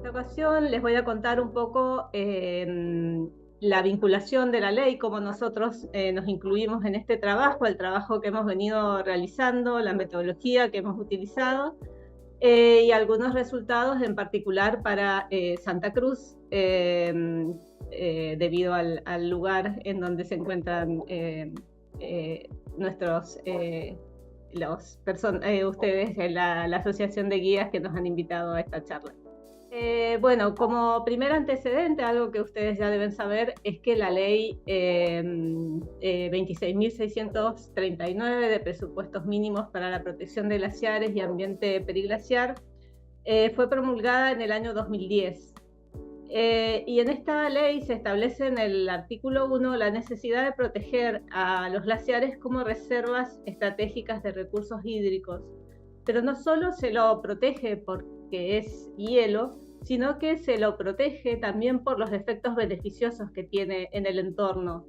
esta ocasión les voy a contar un poco la vinculación de la ley, cómo nosotros nos incluimos en este trabajo, el trabajo que hemos venido realizando, la metodología que hemos utilizado y algunos resultados en particular para Santa Cruz, debido al lugar en donde se encuentran nuestros ustedes, la Asociación de Guías que nos han invitado a esta charla. Bueno, como primer antecedente, algo que ustedes ya deben saber es que la ley 26.639 de presupuestos mínimos para la protección de glaciares y ambiente periglaciar fue promulgada en el año 2010. Y en esta ley se establece en el artículo 1 la necesidad de proteger a los glaciares como reservas estratégicas de recursos hídricos. Pero no solo se lo protege porque es hielo, sino que se lo protege también por los efectos beneficiosos que tiene en el entorno,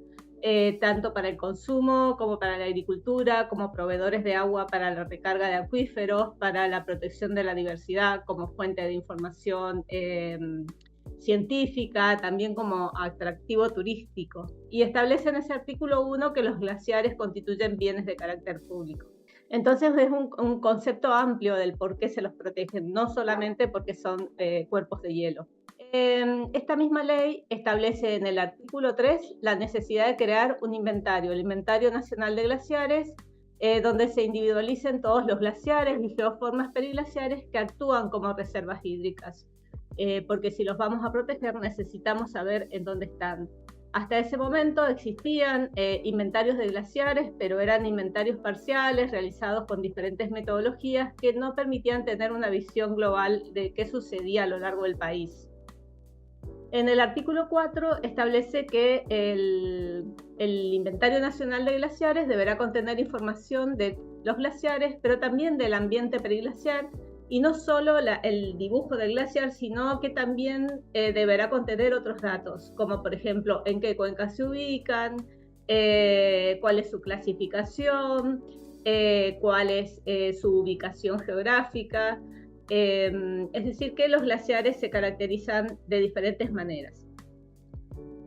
tanto para el consumo como para la agricultura, como proveedores de agua para la recarga de acuíferos, para la protección de la diversidad como fuente de información científica, también como atractivo turístico. Y establece en ese artículo 1 que los glaciares constituyen bienes de carácter público. Entonces es un concepto amplio del por qué se los protegen, no solamente porque son cuerpos de hielo. Esta misma ley establece en el artículo 3 la necesidad de crear un inventario, el Inventario Nacional de Glaciares, donde se individualicen todos los glaciares y geoformas periglaciares que actúan como reservas hídricas. Porque si los vamos a proteger necesitamos saber en dónde están. Hasta ese momento existían inventarios de glaciares, pero eran inventarios parciales realizados con diferentes metodologías que no permitían tener una visión global de qué sucedía a lo largo del país. En el artículo 4 establece que el Inventario Nacional de Glaciares deberá contener información de los glaciares, pero también del ambiente periglaciar, y no solo el dibujo del glaciar, sino que también deberá contener otros datos, como por ejemplo en qué cuencas se ubican, cuál es su clasificación, cuál es su ubicación geográfica, es decir, que los glaciares se caracterizan de diferentes maneras.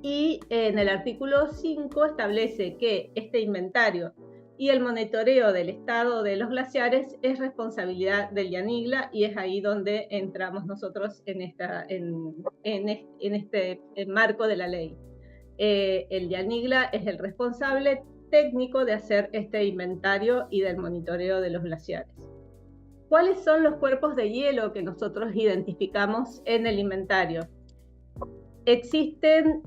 Y en el artículo 5 establece que este inventario y el monitoreo del estado de los glaciares es responsabilidad del IANIGLA, y es ahí donde entramos nosotros en este marco de la ley. El IANIGLA es el responsable técnico de hacer este inventario y del monitoreo de los glaciares. ¿Cuáles son los cuerpos de hielo que nosotros identificamos en el inventario? Existen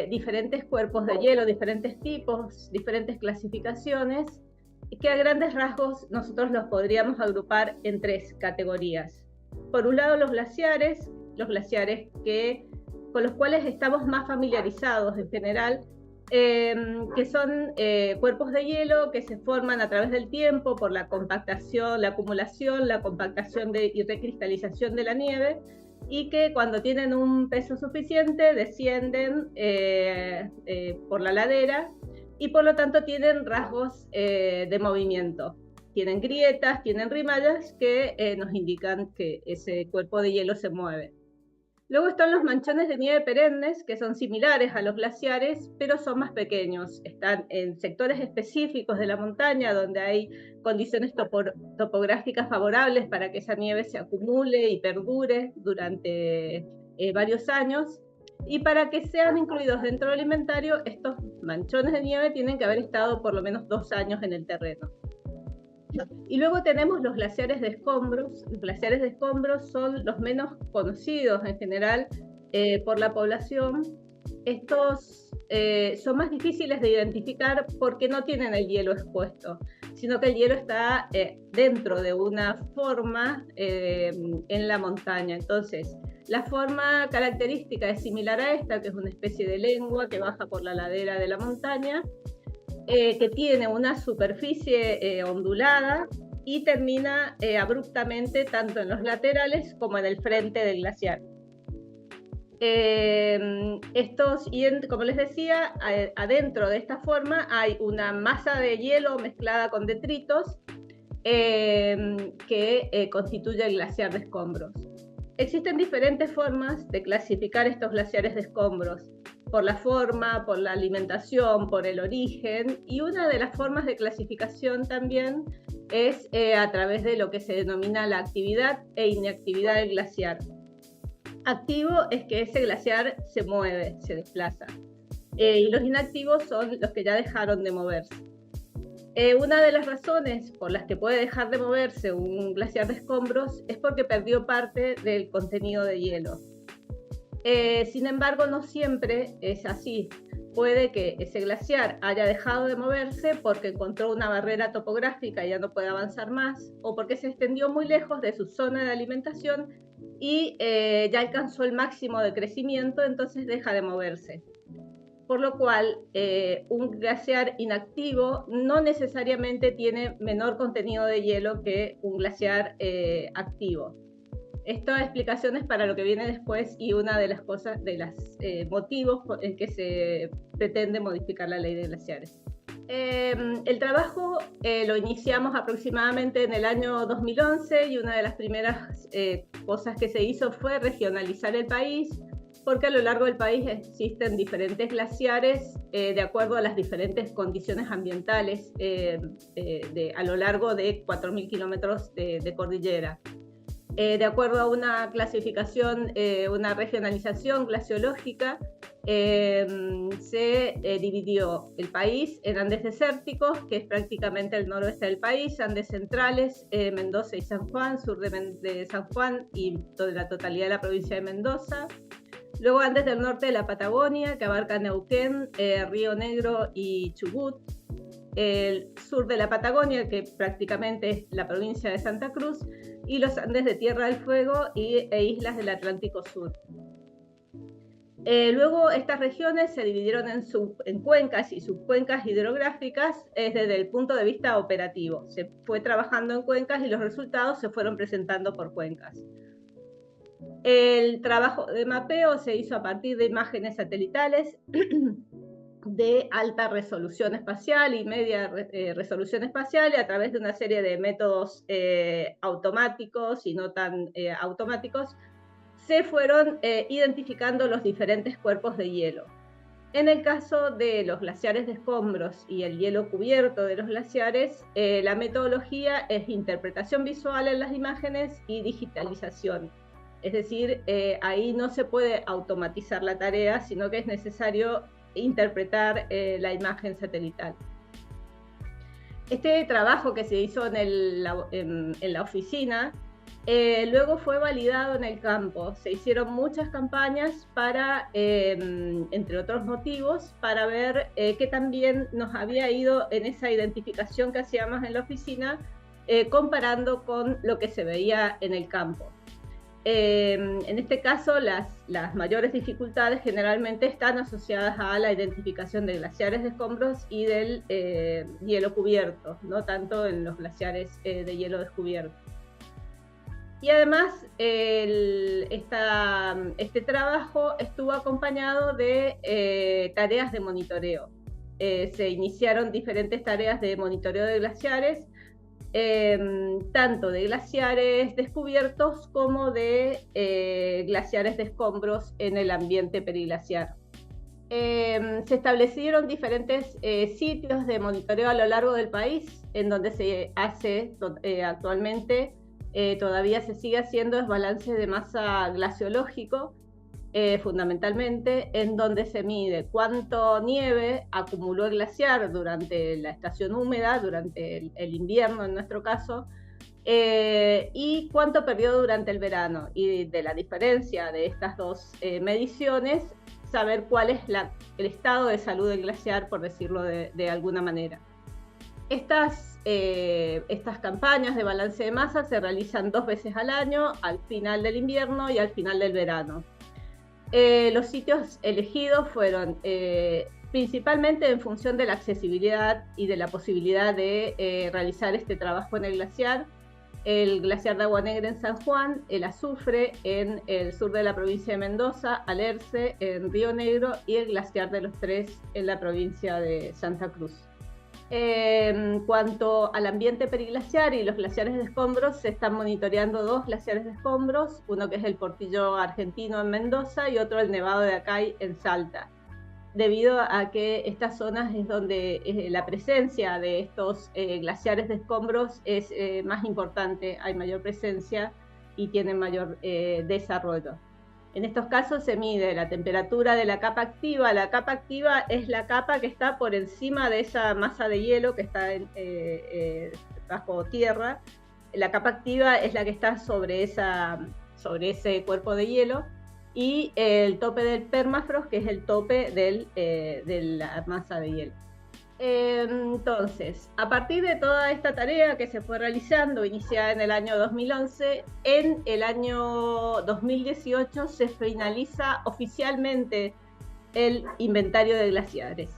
diferentes cuerpos de hielo, diferentes tipos, diferentes clasificaciones, que a grandes rasgos nosotros los podríamos agrupar en tres categorías. Por un lado, los glaciares con los cuales estamos más familiarizados en general, que son cuerpos de hielo que se forman a través del tiempo por la compactación, la acumulación, la compactación y recristalización de la nieve, y que cuando tienen un peso suficiente descienden por la ladera y por lo tanto tienen rasgos de movimiento. Tienen grietas, tienen rimallas que nos indican que ese cuerpo de hielo se mueve. Luego están los manchones de nieve perennes, que son similares a los glaciares, pero son más pequeños. Están en sectores específicos de la montaña donde hay condiciones topográficas favorables para que esa nieve se acumule y perdure durante varios años. Y para que sean incluidos dentro del inventario, estos manchones de nieve tienen que haber estado por lo menos 2 años en el terreno. Y luego tenemos los glaciares de escombros. Los glaciares de escombros son los menos conocidos en general por la población. Estos son más difíciles de identificar porque no tienen el hielo expuesto, sino que el hielo está dentro de una forma en la montaña. Entonces, la forma característica es similar a esta, que es una especie de lengua que baja por la ladera de la montaña, que tiene una superficie ondulada y termina abruptamente tanto en los laterales como en el frente del glaciar. Como les decía, adentro de esta forma hay una masa de hielo mezclada con detritos que constituye el glaciar de escombros. Existen diferentes formas de clasificar estos glaciares de escombros, por la forma, por la alimentación, por el origen, y una de las formas de clasificación también es a través de lo que se denomina la actividad e inactividad del glaciar. Activo es que ese glaciar se mueve, se desplaza, y los inactivos son los que ya dejaron de moverse. Una de las razones por las que puede dejar de moverse un glaciar de escombros es porque perdió parte del contenido de hielo. Sin embargo, no siempre es así. Puede que ese glaciar haya dejado de moverse porque encontró una barrera topográfica y ya no puede avanzar más, o porque se extendió muy lejos de su zona de alimentación y ya alcanzó el máximo de crecimiento, entonces deja de moverse. Por lo cual, un glaciar inactivo no necesariamente tiene menor contenido de hielo que un glaciar activo. Esta explicación es para lo que viene después y una de las cosas, de los motivos en que se pretende modificar la ley de glaciares. El trabajo lo iniciamos aproximadamente en el año 2011 y una de las primeras cosas que se hizo fue regionalizar el país, porque a lo largo del país existen diferentes glaciares de acuerdo a las diferentes condiciones ambientales a lo largo de 4.000 kilómetros de cordillera. De acuerdo a una clasificación, una regionalización glaciológica, se dividió el país en Andes desérticos, que es prácticamente el noroeste del país, Andes centrales, Mendoza y San Juan, sur de San Juan y la totalidad de la provincia de Mendoza. Luego Andes del norte de la Patagonia, que abarca Neuquén, Río Negro y Chubut. El sur de la Patagonia, que prácticamente es la provincia de Santa Cruz, y los Andes de Tierra del Fuego e islas del Atlántico Sur. Luego estas regiones se dividieron en cuencas y subcuencas hidrográficas desde el punto de vista operativo. Se fue trabajando en cuencas y los resultados se fueron presentando por cuencas. El trabajo de mapeo se hizo a partir de imágenes satelitales de alta resolución espacial y media resolución espacial, y a través de una serie de métodos automáticos y no tan automáticos, se fueron identificando los diferentes cuerpos de hielo. En el caso de los glaciares de escombros y el hielo cubierto de los glaciares, la metodología es interpretación visual en las imágenes y digitalización. Es decir, ahí no se puede automatizar la tarea, sino que es necesario interpretar la imagen satelital. Este trabajo que se hizo en la oficina luego fue validado en el campo. Se hicieron muchas campañas para, entre otros motivos, para ver qué tan bien nos había ido en esa identificación que hacíamos en la oficina, comparando con lo que se veía en el campo. En este caso, las mayores dificultades generalmente están asociadas a la identificación de glaciares de escombros y del hielo cubierto, no tanto en los glaciares de hielo descubierto. Y además, este trabajo estuvo acompañado de tareas de monitoreo. Se iniciaron diferentes tareas de monitoreo de glaciares, tanto de glaciares descubiertos como de glaciares de escombros en el ambiente periglaciar. Se establecieron diferentes sitios de monitoreo a lo largo del país, en donde se hace actualmente, todavía se sigue haciendo el balance de masa glaciológico, fundamentalmente, en donde se mide cuánto nieve acumuló el glaciar durante la estación húmeda, durante el invierno en nuestro caso, y cuánto perdió durante el verano. Y de la diferencia de estas dos mediciones, saber cuál es el estado de salud del glaciar, por decirlo de alguna manera. Estas campañas de balance de masa se realizan 2 veces al año, al final del invierno y al final del verano. Los sitios elegidos fueron principalmente en función de la accesibilidad y de la posibilidad de realizar este trabajo en el glaciar glaciar de Agua Negra en San Juan, el Azufre en el sur de la provincia de Mendoza, Alerce en Río Negro y el glaciar de los Tres en la provincia de Santa Cruz. En cuanto al ambiente periglaciar y los glaciares de escombros, se están monitoreando 2 glaciares de escombros, uno que es el Portillo argentino en Mendoza y otro el Nevado de Acay en Salta, debido a que estas zonas es donde la presencia de estos glaciares de escombros es más importante, hay mayor presencia y tienen mayor desarrollo. En estos casos se mide la temperatura de la capa activa. La capa activa es la capa que está por encima de esa masa de hielo que está bajo tierra. La capa activa es la que está sobre ese cuerpo de hielo, y el tope del permafrost, que es el tope de la masa de hielo. Entonces, a partir de toda esta tarea que se fue realizando, iniciada en el año 2011, en el año 2018 se finaliza oficialmente el inventario de glaciares.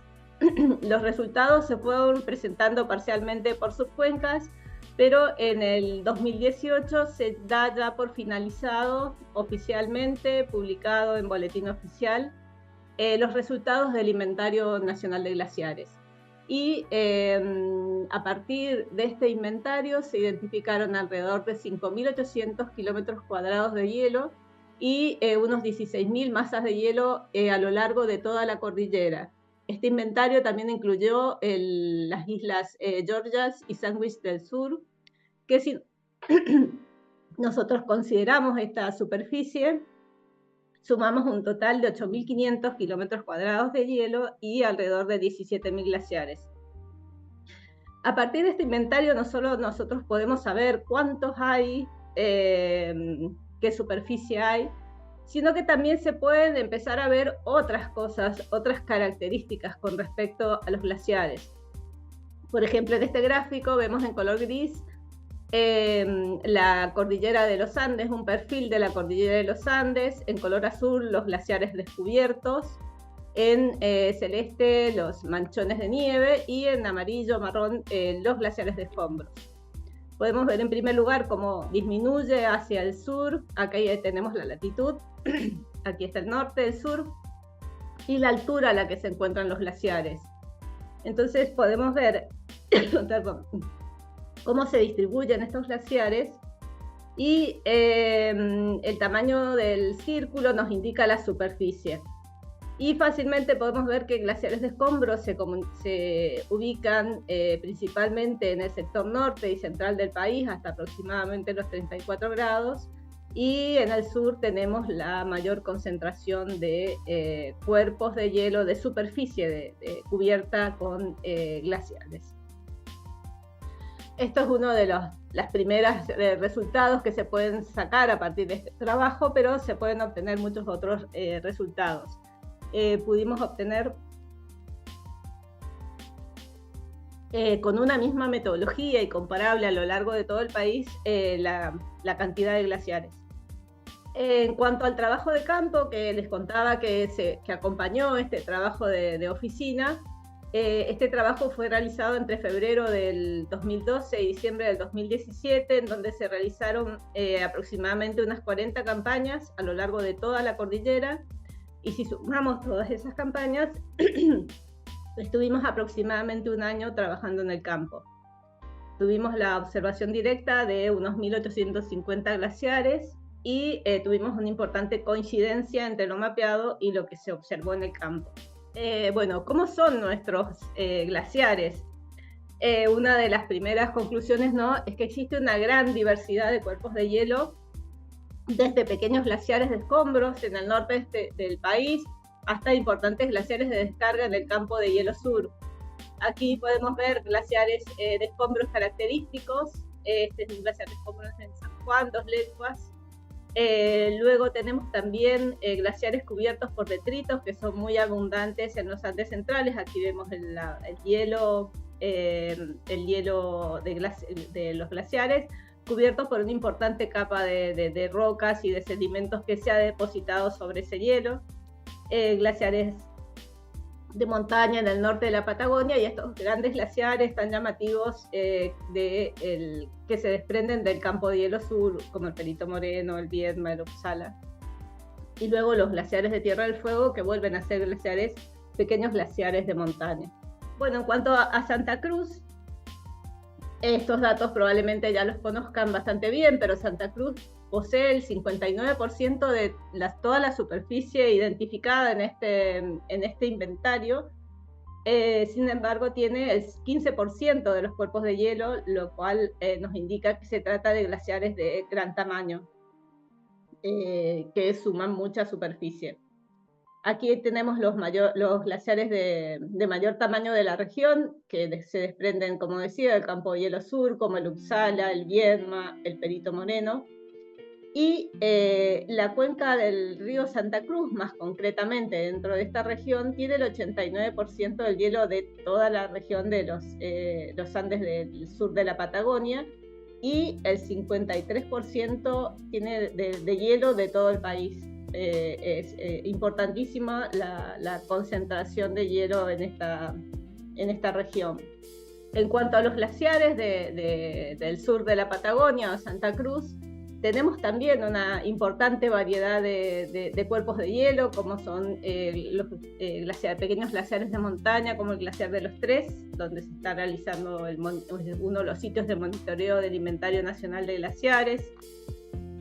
Los resultados se fueron presentando parcialmente por subcuencas, pero en el 2018 se da ya por finalizado oficialmente, publicado en Boletín Oficial, los resultados del Inventario Nacional de Glaciares. Y a partir de este inventario se identificaron alrededor de 5.800 kilómetros cuadrados de hielo y unos 16.000 masas de hielo a lo largo de toda la cordillera. Este inventario también incluyó las islas Georgias y Sandwich del Sur, que si nosotros consideramos esta superficie, sumamos un total de 8.500 kilómetros cuadrados de hielo y alrededor de 17.000 glaciares. A partir de este inventario no solo nosotros podemos saber cuántos hay, qué superficie hay, sino que también se pueden empezar a ver otras cosas, otras características con respecto a los glaciares. Por ejemplo, en este gráfico vemos en color gris la cordillera de los Andes, un perfil de la cordillera de los Andes, en color azul los glaciares descubiertos, en celeste los manchones de nieve y en amarillo marrón los glaciares de escombros. Podemos ver en primer lugar cómo disminuye hacia el sur. Acá ya tenemos la latitud, aquí está el norte, el sur, y la altura a la que se encuentran los glaciares. Entonces podemos ver cómo se distribuyen estos glaciares, y el tamaño del círculo nos indica la superficie. Y fácilmente podemos ver que glaciares de escombros se ubican principalmente en el sector norte y central del país, hasta aproximadamente los 34 grados, y en el sur tenemos la mayor concentración de cuerpos de hielo de superficie cubierta con glaciares. Esto es uno de los primeros resultados que se pueden sacar a partir de este trabajo, pero se pueden obtener muchos otros resultados. Pudimos obtener con una misma metodología y comparable a lo largo de todo el país la cantidad de glaciares. En cuanto al trabajo de campo que les contaba que acompañó este trabajo de oficina, este trabajo fue realizado entre febrero del 2012 y diciembre del 2017, en donde se realizaron aproximadamente unas 40 campañas a lo largo de toda la cordillera. Y si sumamos todas esas campañas, estuvimos aproximadamente un año trabajando en el campo. Tuvimos la observación directa de unos 1.850 glaciares y tuvimos una importante coincidencia entre lo mapeado y lo que se observó en el campo. Bueno, ¿cómo son nuestros glaciares? Una de las primeras conclusiones, ¿no?, es que existe una gran diversidad de cuerpos de hielo, desde pequeños glaciares de escombros en el norte del país hasta importantes glaciares de descarga en el campo de hielo sur. Aquí podemos ver glaciares de escombros característicos. Este es un glaciar de escombros en San Juan, Dos Lenguas. Luego tenemos también glaciares cubiertos por detritos, que son muy abundantes en los Andes centrales. Aquí vemos el hielo de los glaciares, cubiertos por una importante capa de rocas y de sedimentos que se ha depositado sobre ese hielo. Glaciares de montaña en el norte de la Patagonia, y estos grandes glaciares tan llamativos que se desprenden del campo de hielo sur, como el Perito Moreno, el Viedma, el Uppsala. Y luego los glaciares de Tierra del Fuego, que vuelven a ser pequeños glaciares de montaña. Bueno, en cuanto a Santa Cruz, estos datos probablemente ya los conozcan bastante bien, pero Santa Cruz posee el 59% de toda la superficie identificada en este inventario. Sin embargo, tiene el 15% de los cuerpos de hielo, lo cual nos indica que se trata de glaciares de gran tamaño, que suman mucha superficie. Aquí tenemos los glaciares de mayor tamaño de la región, que se desprenden, como decía, del Campo de Hielo Sur, como el Uppsala, el Viedma, el Perito Moreno. Y la cuenca del río Santa Cruz, más concretamente dentro de esta región, tiene el 89% del hielo de toda la región de los Andes del sur de la Patagonia, y el 53% tiene de hielo de todo el país. Es importantísima la concentración de hielo en esta región. En cuanto a los glaciares del sur de la Patagonia o Santa Cruz, tenemos también una importante variedad de cuerpos de hielo, como son los pequeños glaciares de montaña, como el glaciar de los Tres, donde se está realizando uno de los sitios de monitoreo del Inventario Nacional de Glaciares.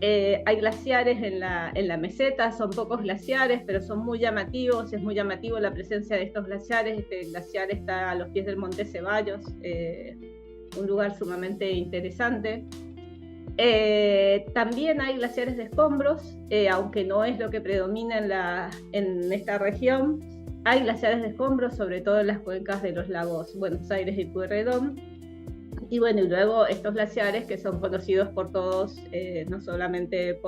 Hay glaciares en la meseta, son pocos glaciares, pero son muy llamativos, es muy llamativo la presencia de estos glaciares. Este glaciar está a los pies del Monte Ceballos, un lugar sumamente interesante. También hay glaciares de escombros, aunque no es lo que predomina en esta región. Hay glaciares de escombros, sobre todo en las cuencas de los lagos Buenos Aires y Pueyrredón. Y bueno, y luego estos glaciares que son conocidos por todos, no solamente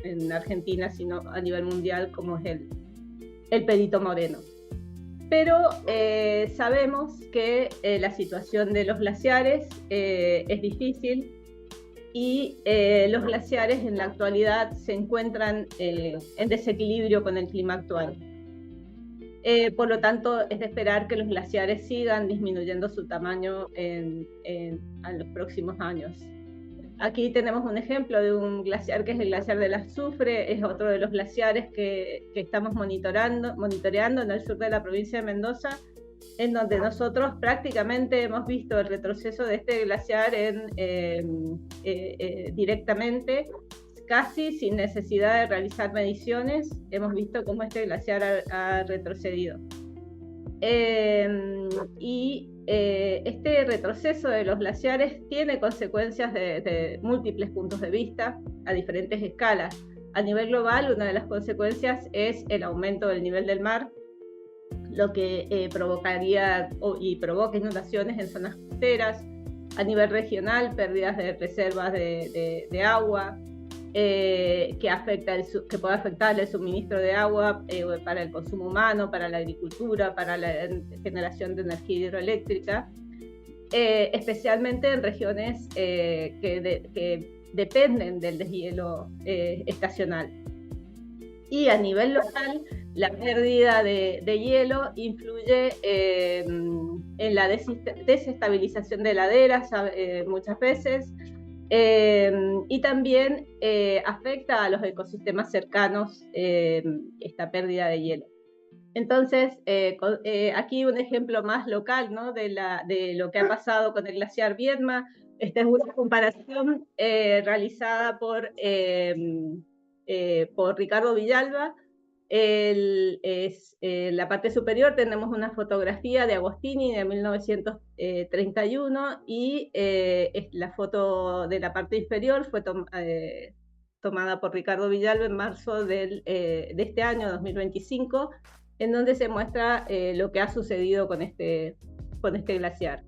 en Argentina, sino a nivel mundial, como es el Perito Moreno. Pero sabemos que la situación de los glaciares es difícil, y los glaciares en la actualidad se encuentran en desequilibrio con el clima actual. Por lo tanto, es de esperar que los glaciares sigan disminuyendo su tamaño en los próximos años. Aquí tenemos un ejemplo de un glaciar que es el glaciar del Azufre, es otro de los glaciares que estamos monitoreando en el sur de la provincia de Mendoza, en donde nosotros prácticamente hemos visto el retroceso de este glaciar directamente, casi sin necesidad de realizar mediciones. Hemos visto cómo este glaciar ha retrocedido. Este retroceso de los glaciares tiene consecuencias de múltiples puntos de vista a diferentes escalas. A nivel global, una de las consecuencias es el aumento del nivel del mar, lo que provocaría y provoca inundaciones en zonas costeras. A nivel regional, pérdidas de reservas de agua, que puede afectar el suministro de agua para el consumo humano, para la agricultura, para la generación de energía hidroeléctrica, especialmente en regiones que dependen del deshielo estacional. Y a nivel local, la pérdida de hielo influye en la desestabilización de laderas muchas veces, y también afecta a los ecosistemas cercanos esta pérdida de hielo. Entonces, aquí un ejemplo más local, ¿no?, de lo que ha pasado con el glaciar Viedma. Esta es una comparación realizada por Ricardo Villalba. La parte superior tenemos una fotografía de Agostini de 1931, y la foto de la parte inferior fue tomada por Ricardo Villalba en marzo de este año 2025, en donde se muestra lo que ha sucedido con este glaciar.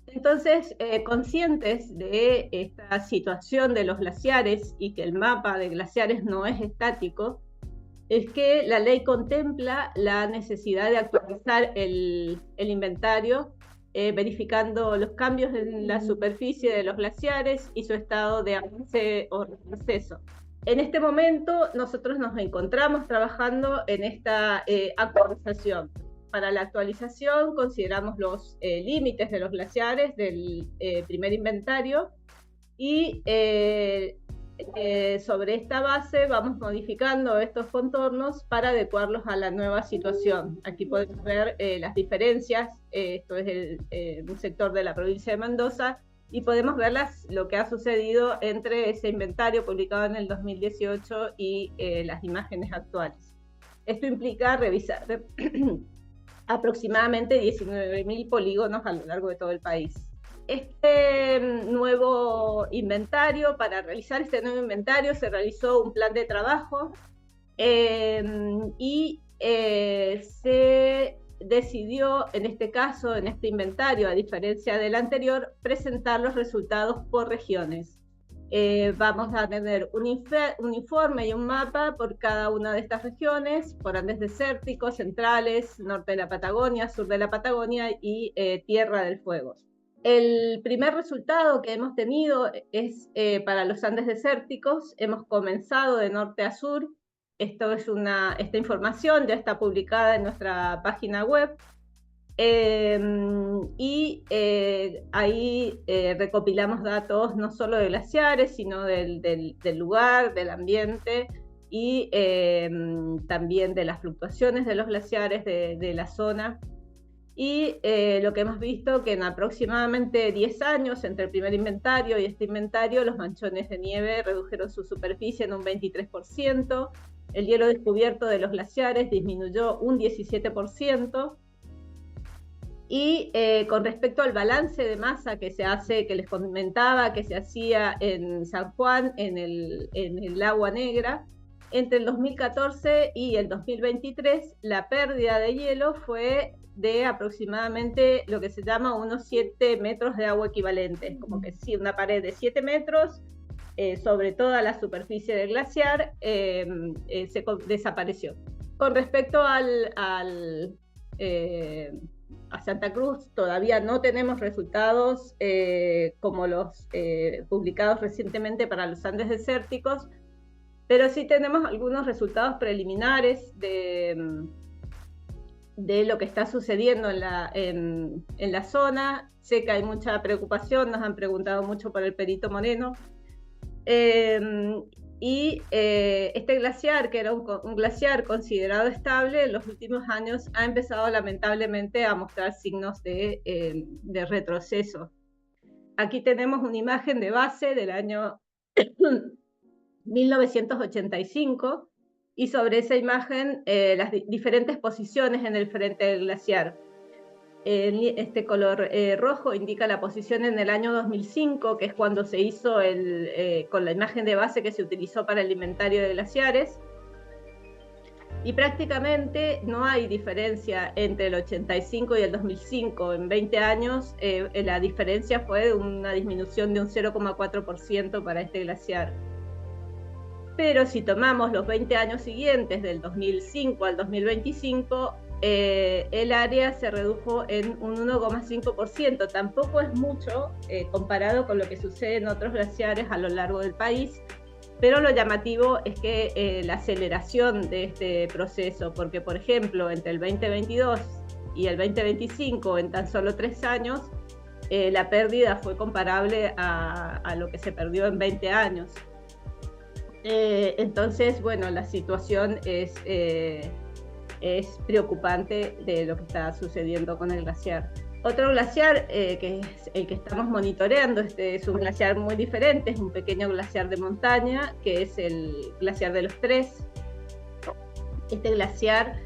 Entonces, conscientes de esta situación de los glaciares y que el mapa de glaciares no es estático, es que la ley contempla la necesidad de actualizar el inventario, verificando los cambios en la superficie de los glaciares y su estado de avance o retroceso. En este momento nosotros nos encontramos trabajando en esta actualización. Para la actualización consideramos los límites de los glaciares del primer inventario, y sobre esta base vamos modificando estos contornos para adecuarlos a la nueva situación. Aquí podemos ver las diferencias, esto es un sector de la provincia de Mendoza, y podemos ver lo que ha sucedido entre ese inventario publicado en el 2018 y las imágenes actuales. Esto implica revisar aproximadamente 19.000 polígonos a lo largo de todo el país. Este nuevo inventario, para realizar este nuevo inventario se realizó un plan de trabajo y se decidió, en este caso, en este inventario, a diferencia del anterior, presentar los resultados por regiones. Vamos a tener un informe y un mapa por cada una de estas regiones, por Andes desérticos, centrales, norte de la Patagonia, sur de la Patagonia y Tierra del Fuego. El primer resultado que hemos tenido es para los Andes desérticos. Hemos comenzado de norte a sur. Esta información ya está publicada en nuestra página web. Ahí recopilamos datos no solo de glaciares, sino del lugar, del ambiente y también de las fluctuaciones de los glaciares de la zona. Y lo que hemos visto que en aproximadamente 10 años, entre el primer inventario y este inventario, los manchones de nieve redujeron su superficie en un 23%, el hielo descubierto de los glaciares disminuyó un 17%, y con respecto al balance de masa que se hace, que les comentaba, que se hacía en San Juan, en el Agua Negra, entre el 2014 y el 2023, la pérdida de hielo fue de aproximadamente lo que se llama unos 7 metros de agua equivalentes, como que sí, una pared de 7 metros sobre toda la superficie del glaciar desapareció. Con respecto a Santa Cruz, todavía no tenemos resultados como los publicados recientemente para los Andes desérticos, pero sí tenemos algunos resultados preliminares de lo que está sucediendo en la zona. Sé que hay mucha preocupación, nos han preguntado mucho por el Perito Moreno. Este glaciar, que era un glaciar considerado estable, en los últimos años ha empezado lamentablemente a mostrar signos de retroceso. Aquí tenemos una imagen de base del año 1985, y sobre esa imagen las diferentes posiciones en el frente del glaciar. Este color rojo indica la posición en el año 2005, que es cuando se hizo con la imagen de base que se utilizó para el inventario de glaciares. Y prácticamente no hay diferencia entre el 85 y el 2005. En 20 años la diferencia fue de una disminución de un 0,4% para este glaciar. Pero si tomamos los 20 años siguientes, del 2005 al 2025, el área se redujo en un 1,5%. Tampoco es mucho comparado con lo que sucede en otros glaciares a lo largo del país, pero lo llamativo es que la aceleración de este proceso, porque por ejemplo entre el 2022 y el 2025, en tan solo 3 años, la pérdida fue comparable a lo que se perdió en 20 años. Entonces, bueno, la situación es preocupante de lo que está sucediendo con el glaciar. Otro glaciar que es el que estamos monitoreando, es un glaciar muy diferente, es un pequeño glaciar de montaña, que es el glaciar de los Tres. Este glaciar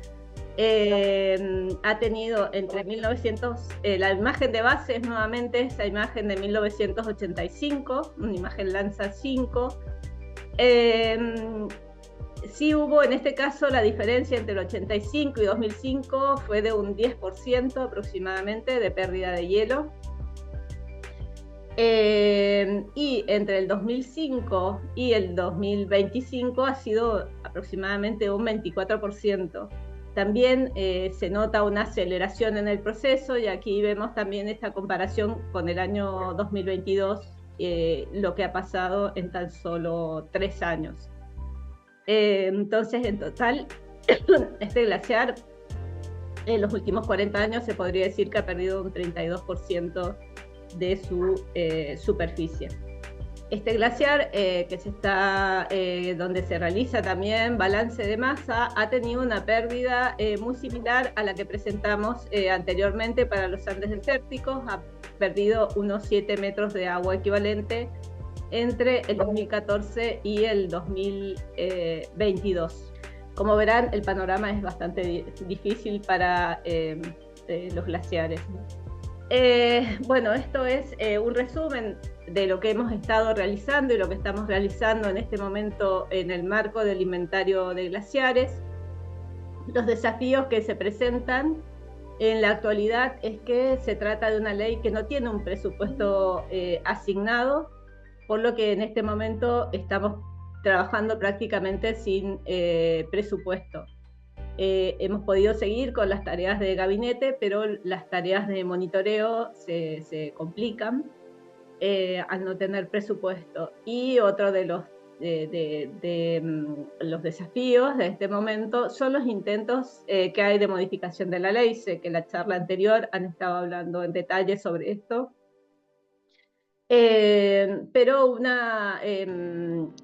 ha tenido entre 1900, la imagen de base es nuevamente esa imagen de 1985, una imagen Lanza 5. Sí hubo en este caso la diferencia entre el 85 y 2005 fue de un 10% aproximadamente de pérdida de hielo. Y entre el 2005 y el 2025 ha sido aproximadamente un 24%. También se nota una aceleración en el proceso, y aquí vemos también esta comparación con el año 2022, lo que ha pasado en tan solo 3 años. Entonces, en total, este glaciar en los últimos 40 años se podría decir que ha perdido un 32% de su superficie. Este glaciar, donde se realiza también balance de masa, ha tenido una pérdida muy similar a la que presentamos anteriormente para los Andes desérticos. Ha perdido unos 7 metros de agua equivalente entre el 2014 y el 2022. Como verán, el panorama es bastante difícil para los glaciares. Bueno, esto es un resumen de lo que hemos estado realizando y lo que estamos realizando en este momento en el marco del inventario de glaciares. Los desafíos que se presentan en la actualidad es que se trata de una ley que no tiene un presupuesto asignado, por lo que en este momento estamos trabajando prácticamente sin presupuesto. Hemos podido seguir con las tareas de gabinete, pero las tareas de monitoreo se complican al no tener presupuesto. Y otro de los desafíos de este momento son los intentos que hay de modificación de la ley. Sé que en la charla anterior han estado hablando en detalle sobre esto. Pero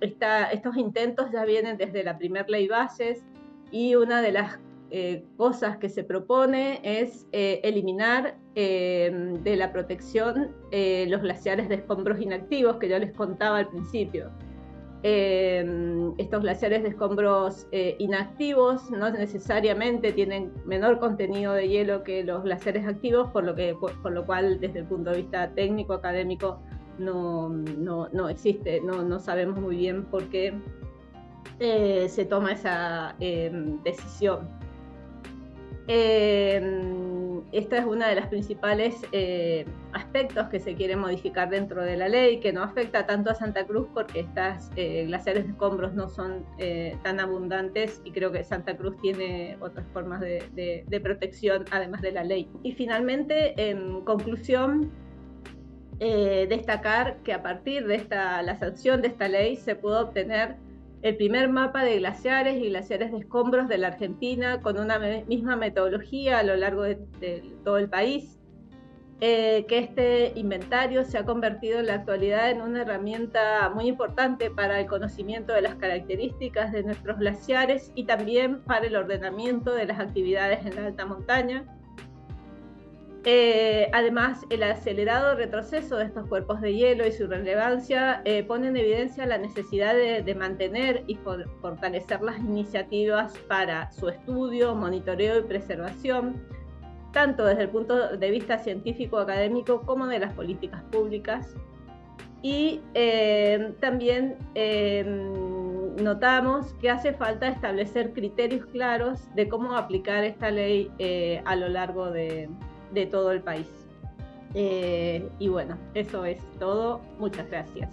estos intentos ya vienen desde la primera ley bases, y una de las cosas que se propone es eliminar de la protección los glaciares de escombros inactivos que yo les contaba al principio. Estos glaciares de escombros inactivos no necesariamente tienen menor contenido de hielo que los glaciares activos, por lo cual desde el punto de vista técnico, académico, no existe, no sabemos muy bien por qué se toma esa decisión. Esta es una de las principales aspectos que se quiere modificar dentro de la ley, que no afecta tanto a Santa Cruz porque estas glaciares de escombros no son tan abundantes, y creo que Santa Cruz tiene otras formas de protección además de la ley. Y finalmente, en conclusión, destacar que a partir de la sanción de esta ley se pudo obtener el primer mapa de glaciares y glaciares de escombros de la Argentina con una misma metodología a lo largo de todo el país. Que este inventario se ha convertido en la actualidad en una herramienta muy importante para el conocimiento de las características de nuestros glaciares y también para el ordenamiento de las actividades en la alta montaña. Además, el acelerado retroceso de estos cuerpos de hielo y su relevancia pone en evidencia la necesidad de mantener y fortalecer las iniciativas para su estudio, monitoreo y preservación, tanto desde el punto de vista científico, académico, como de las políticas públicas. Y también notamos que hace falta establecer criterios claros de cómo aplicar esta ley a lo largo de todo el país. Y bueno, eso es todo. Muchas gracias.